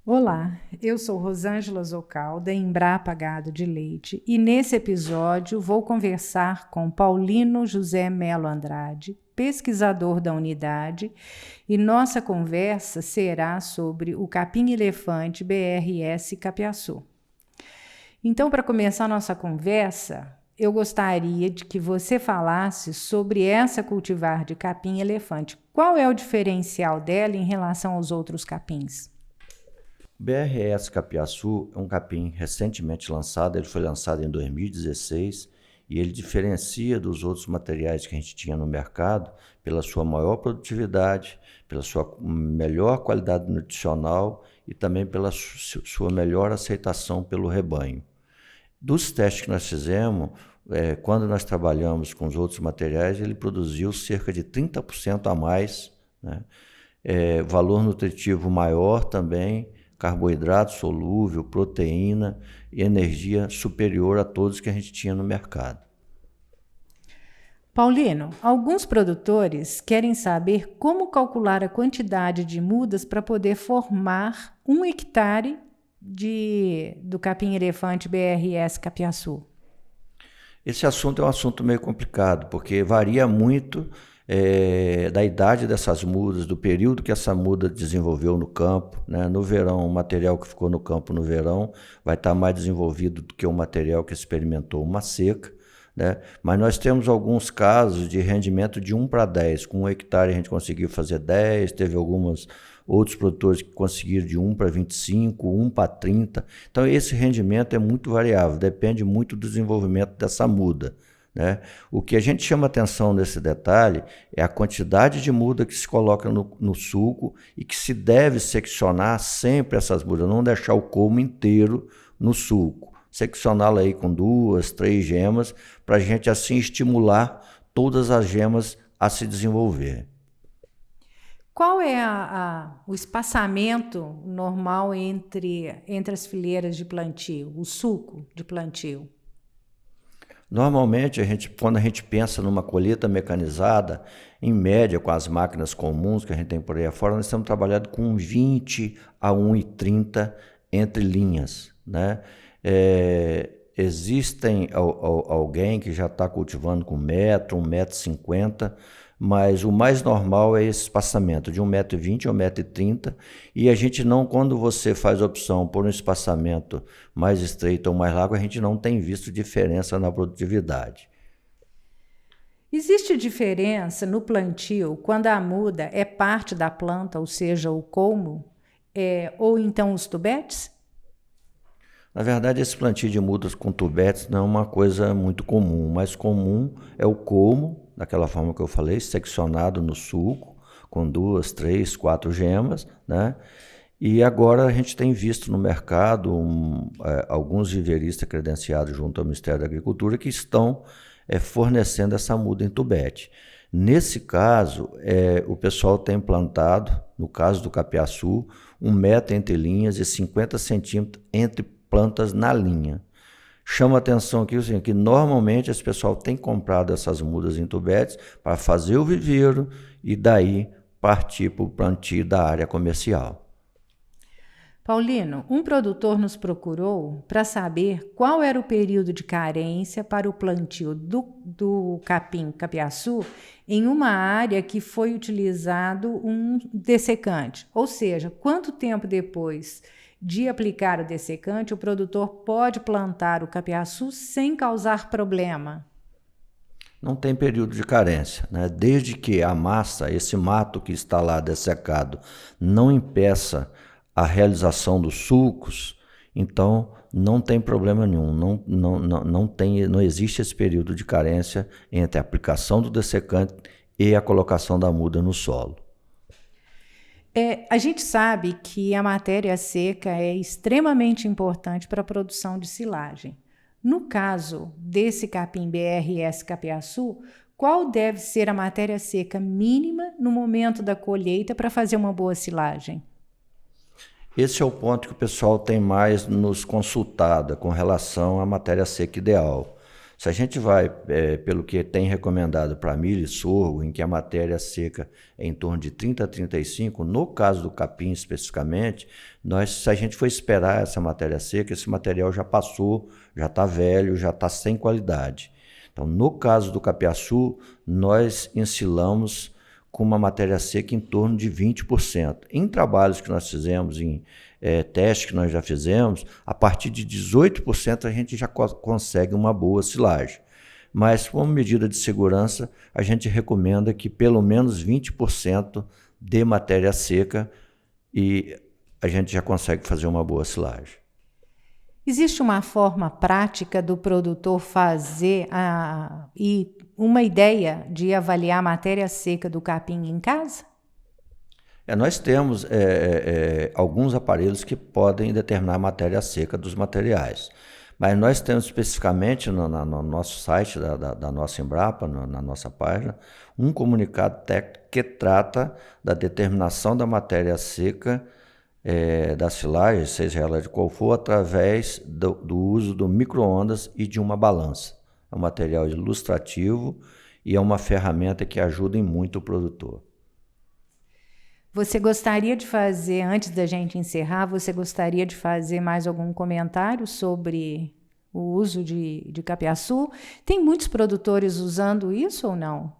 Olá, eu sou Rosângela Zocal, da Embrapa Gado de Leite, e nesse episódio vou conversar com Paulino José Melo Andrade, pesquisador da unidade, e nossa conversa será sobre o capim-elefante BRS Capiaçu. Então, para começar nossa conversa, eu gostaria de que você falasse sobre essa cultivar de capim-elefante. Qual é o diferencial dela em relação aos outros capins? BRS Capiaçu é um capim recentemente lançado, ele foi lançado em 2016 e ele diferencia dos outros materiais que a gente tinha no mercado pela sua maior produtividade, pela sua melhor qualidade nutricional e também pela sua melhor aceitação pelo rebanho. Dos testes que nós fizemos, quando nós trabalhamos com os outros materiais, ele produziu cerca de 30% a mais, né? Valor nutritivo maior também, carboidrato solúvel, proteína e energia superior a todos que a gente tinha no mercado. Paulino, alguns produtores querem saber como calcular a quantidade de mudas para poder formar 1 hectare do capim-elefante BRS Capiaçu. Esse assunto é um assunto meio complicado, porque varia muito da idade dessas mudas, do período que essa muda desenvolveu no campo, né? No verão, o material que ficou no campo no verão vai estar mais desenvolvido do que o material que experimentou uma seca, né? Mas nós temos alguns casos de rendimento de 1 para 10. Com 1 hectare a gente conseguiu fazer 10, teve outros produtores que conseguiram de 1 para 25, 1 para 30. Então esse rendimento é muito variável, depende muito do desenvolvimento dessa muda, né? O que a gente chama atenção nesse detalhe é a quantidade de muda que se coloca no suco e que se deve seccionar sempre essas mudas, não deixar o colmo inteiro no suco, seccioná-la aí com 2, 3 gemas, para a gente assim estimular todas as gemas a se desenvolver. Qual é o espaçamento normal entre as fileiras de plantio, o suco de plantio? Normalmente, quando a gente pensa numa colheita mecanizada, em média, com as máquinas comuns que a gente tem por aí afora, nós estamos trabalhando com 20 a 1,30 entre linhas, né? Existem alguém que já está cultivando com 1 metro, 1,50 m, mas o mais normal é esse espaçamento de 1,20 m a 1,30 m, e a gente não, quando você faz a opção por um espaçamento mais estreito ou mais largo, a gente não tem visto diferença na produtividade. Existe diferença no plantio quando a muda é parte da planta, ou seja, o colmo, ou então os tubetes? Na verdade, esse plantio de mudas com tubetes não é uma coisa muito comum. O mais comum é o colmo, daquela forma que eu falei, seccionado no suco, com 2, 3, 4 gemas, né? E agora a gente tem visto no mercado alguns viveiristas credenciados junto ao Ministério da Agricultura que estão fornecendo essa muda em tubete. Nesse caso, o pessoal tem plantado, no caso do capiaçu, 1 metro entre linhas e 50 centímetros entre plantas na linha. Chama a atenção aqui assim, que normalmente esse pessoal tem comprado essas mudas em tubetes para fazer o viveiro e daí partir para o plantio da área comercial. Paulino, um produtor nos procurou para saber qual era o período de carência para o plantio do capim-capiaçu em uma área que foi utilizado um dessecante, ou seja, quanto tempo depois de aplicar o dessecante, o produtor pode plantar o capiaçu sem causar problema? Não tem período de carência, né? Desde que a massa, esse mato que está lá dessecado, não impeça a realização dos sulcos, então não tem problema nenhum, não existe esse período de carência entre a aplicação do dessecante e a colocação da muda no solo. A gente sabe que a matéria seca é extremamente importante para a produção de silagem. No caso desse capim BRS Capiaçu, qual deve ser a matéria seca mínima no momento da colheita para fazer uma boa silagem? Esse é o ponto que o pessoal tem mais nos consultado com relação à matéria seca ideal. Se a gente vai pelo que tem recomendado para milho e sorgo, em que a matéria seca é em torno de 30 a 35, no caso do capim especificamente, se a gente for esperar essa matéria seca, esse material já passou, já está velho, já está sem qualidade. Então, no caso do capiaçu, nós ensilamos com uma matéria seca em torno de 20%. Em trabalhos que nós fizemos, em testes que nós já fizemos, a partir de 18% a gente já consegue uma boa silagem. Mas, como medida de segurança, a gente recomenda que pelo menos 20% dê matéria seca e a gente já consegue fazer uma boa silagem. Existe uma forma prática do produtor fazer e uma ideia de avaliar a matéria seca do capim em casa? Nós temos alguns aparelhos que podem determinar a matéria seca dos materiais, mas nós temos especificamente no nosso site da nossa Embrapa, na nossa página, um comunicado técnico que trata da determinação da matéria seca da silagem, seja ela de qual for, através do uso do micro-ondas e de uma balança. É um material ilustrativo e é uma ferramenta que ajuda em muito o produtor. Você gostaria de fazer, antes da gente encerrar, você gostaria de fazer mais algum comentário sobre o uso de capiaçu? Tem muitos produtores usando isso ou não?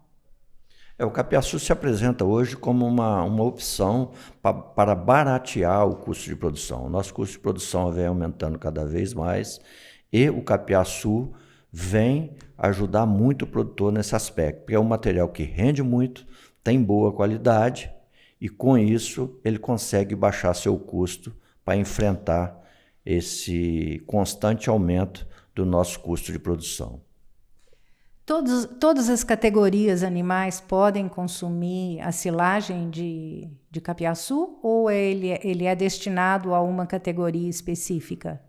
O capiaçu se apresenta hoje como uma opção para baratear o custo de produção. O nosso custo de produção vem aumentando cada vez mais e o capiaçu vem ajudar muito o produtor nesse aspecto, porque é um material que rende muito, tem boa qualidade e com isso ele consegue baixar seu custo para enfrentar esse constante aumento do nosso custo de produção. Todas as categorias animais podem consumir a silagem de capiaçu ou ele é destinado a uma categoria específica?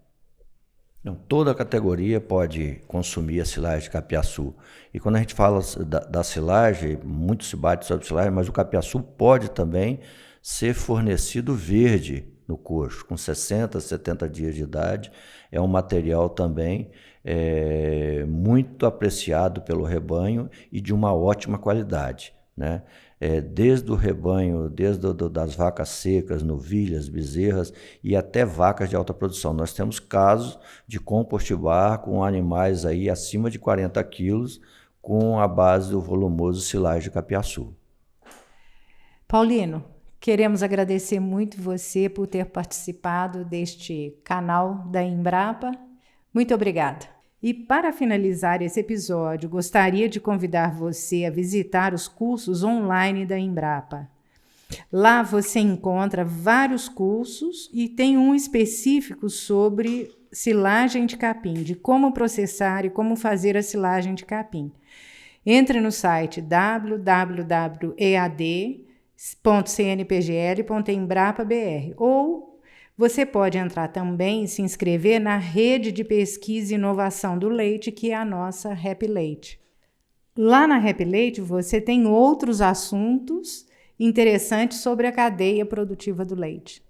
Não, toda categoria pode consumir a silagem de capiaçu. E quando a gente fala da silagem, muito se bate sobre silagem, mas o capiaçu pode também ser fornecido verde no coxo, com 60, 70 dias de idade. É um material também muito apreciado pelo rebanho e de uma ótima qualidade, né? Desde o rebanho, das vacas secas, novilhas, bezerras e até vacas de alta produção. Nós temos casos de compost bar com animais aí acima de 40 quilos com a base do volumoso silagem de capiaçu. Paulino, queremos agradecer muito você por ter participado deste canal da Embrapa. Muito obrigada. E para finalizar esse episódio, gostaria de convidar você a visitar os cursos online da Embrapa. Lá você encontra vários cursos e tem um específico sobre silagem de capim, de como processar e como fazer a silagem de capim. Entre no site www.ead.cnpgl.embrapa.br ou você pode entrar também e se inscrever na Rede de Pesquisa e Inovação do Leite, que é a nossa Happy Leite. Lá na Happy Leite você tem outros assuntos interessantes sobre a cadeia produtiva do leite.